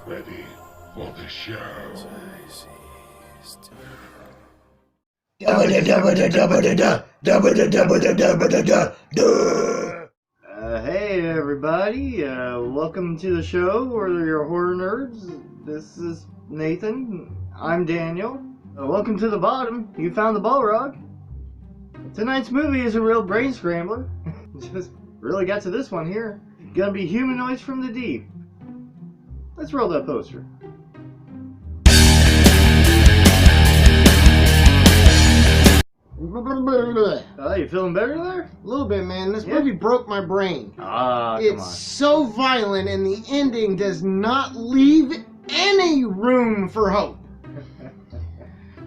ready for the show. Hey everybody, welcome to the show, we're your horror nerds. This is Nathan, I'm Daniel. Welcome to the bottom, you found the Balrog. Tonight's movie is a real brain scrambler. Just really got to this one here. Gonna be Humanoids from the Deep. Let's roll that poster. Oh, you feeling better there? A little bit, man. This movie broke my brain. Come It's on. so violent, and the ending does not leave any room for hope.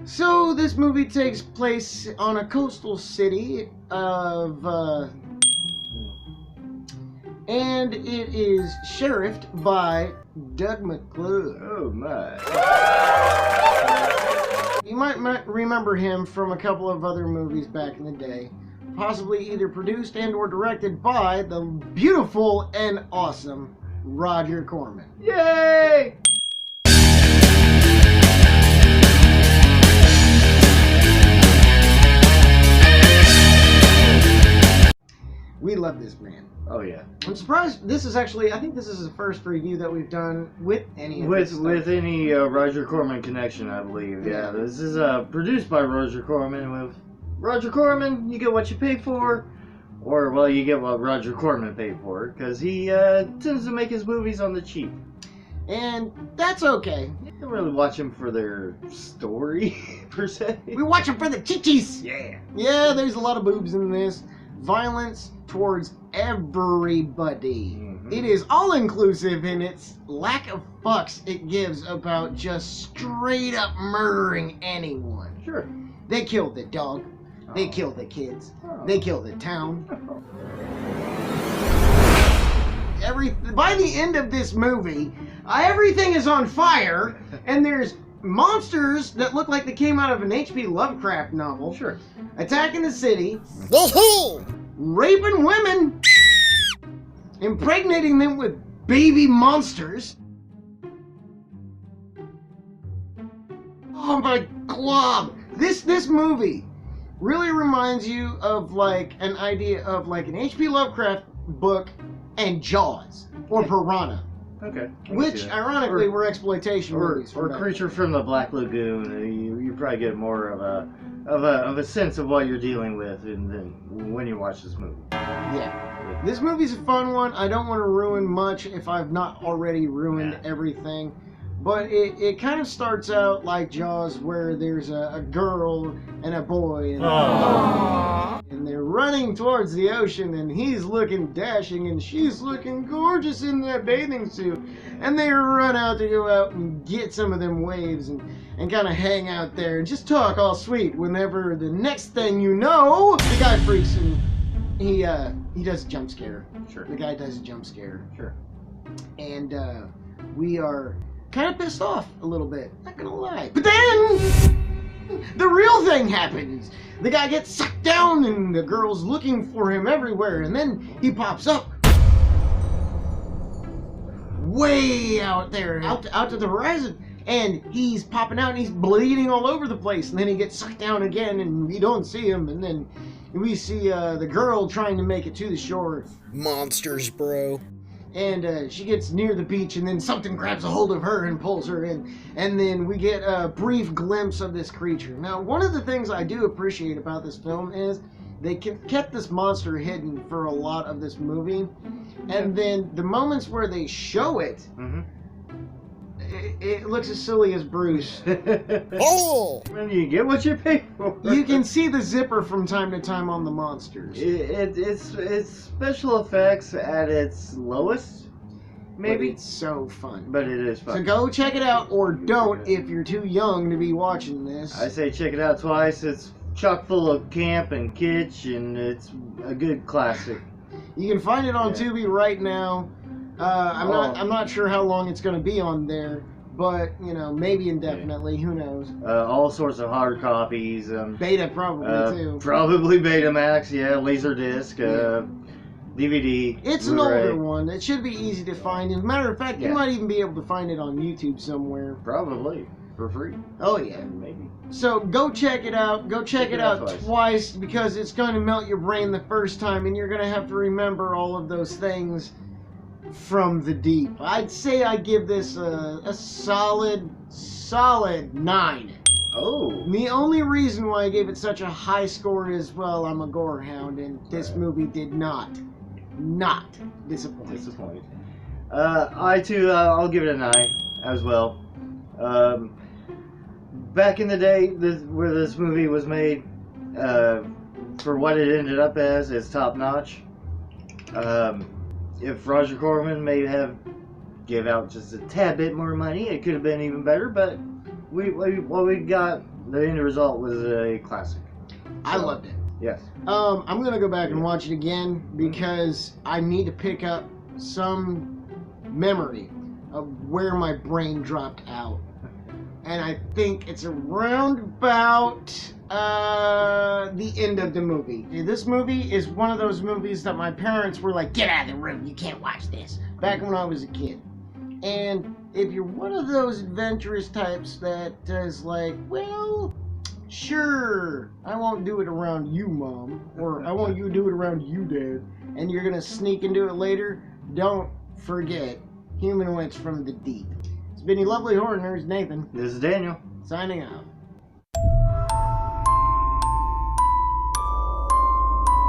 So, this movie takes place on a coastal city of, and it is sheriffed by Doug McClure. Oh my. You might remember him from a couple of other movies back in the day, possibly either produced and or directed by the beautiful and awesome Roger Corman. Yay! We love this man. Oh yeah. I'm surprised this is actually, I think this is the first review that we've done with any of this With stuff. any Roger Corman connection, I believe. Yeah, this is produced by Roger Corman. With Roger Corman, you get what you pay for, or well, you get what Roger Corman paid for, because he tends to make his movies on the cheap. And that's okay. You don't really watch them for their story per se. We watch him for the chichis. Yeah. Yeah, there's a lot of boobs in this. Violence towards everybody. Mhm. It is all-inclusive in its lack of fucks it gives about just straight up murdering anyone. Sure. They killed the dog. They Oh. killed the kids. Oh. They killed the town. By the end of this movie, everything is on fire, and there's monsters that look like they came out of an H.P. Lovecraft novel. Sure. Attacking the city, raping women, impregnating them with baby monsters. Oh my glob! This movie really reminds you of like an idea of like an H.P. Lovecraft book and Jaws or Piranha, Okay. I can which see that. ironically were exploitation movies. Or from back Creature from the Black Lagoon. You probably get more of a sense of what you're dealing with when you watch this movie. then. Yeah. This movie's a fun one. I don't want to ruin much if I've not already ruined everything. But it kind of starts out like Jaws, where there's a girl and a boy, and they're running towards the ocean, and he's looking dashing, and she's looking gorgeous in that bathing suit. And they run out to go out and get some of them waves and kind of hang out there and just talk all sweet. Whenever the next thing you know, the guy freaks and he does a jump scare. Sure. The guy does a jump scare. Sure. And we are kind of pissed off a little bit, not gonna lie. But then the real thing happens. The guy gets sucked down and the girl's looking for him everywhere, and then he pops up way out there, out to the horizon, and he's popping out and he's bleeding all over the place, and then he gets sucked down again and we don't see him, and then we see the girl trying to make it to the shore. Monsters, bro. And she gets near the beach, and then something grabs a hold of her and pulls her in. And then we get a brief glimpse of this creature. Now, one of the things I do appreciate about this film is they kept this monster hidden for a lot of this movie. And then the moments where they show it, it looks as silly as Bruce. Oh! When you get what you pay for. You can see the zipper from time to time on the monsters. It's special effects at its lowest, maybe. But it's so fun. But it is fun. So go check it out, or don't if you're too young to be watching this. I say check it out twice. It's chock full of camp and kitsch, and it's a good classic. You can find it on Tubi right now. I'm not sure how long it's going to be on there, but you know, maybe indefinitely. Who knows? All sorts of hard copies. Beta probably too. Probably Betamax, yeah, Laserdisc. DVD. It's an Blu-ray. older one. It should be easy to find. As a matter of fact, you Yeah. might even be able to find it on YouTube somewhere. Probably for free. Oh yeah. Maybe. So go check it out. Go check it out twice because it's going to melt your brain the first time, and you're going to have to remember all of those things from the deep. I'd say I give this a solid 9. Oh. The only reason why I gave it such a high score is, well, I'm a gore hound, and this movie did not disappoint. Disappointed. I too, I'll give it a 9 as well. Back in the day, where this movie was made, for what it ended up as, is top notch. If Roger Corman may have give out just a tad bit more money, it could have been even better. But what we got, the end result was a classic. I loved it. Yes. I'm gonna go back and watch it again because I need to pick up some memory of where my brain dropped out, and I think it's around about the end of the movie. This movie is one of those movies that my parents were like, "Get out of the room! You can't watch this." Back when I was a kid, and if you're one of those adventurous types that is like, well, sure, I won't do it around you, Mom, or I won't you do it around you, Dad, and you're gonna sneak and do it later, don't forget Humanoids from the Deep. It's been your lovely horror nerds, Nathan, This is Daniel. signing out.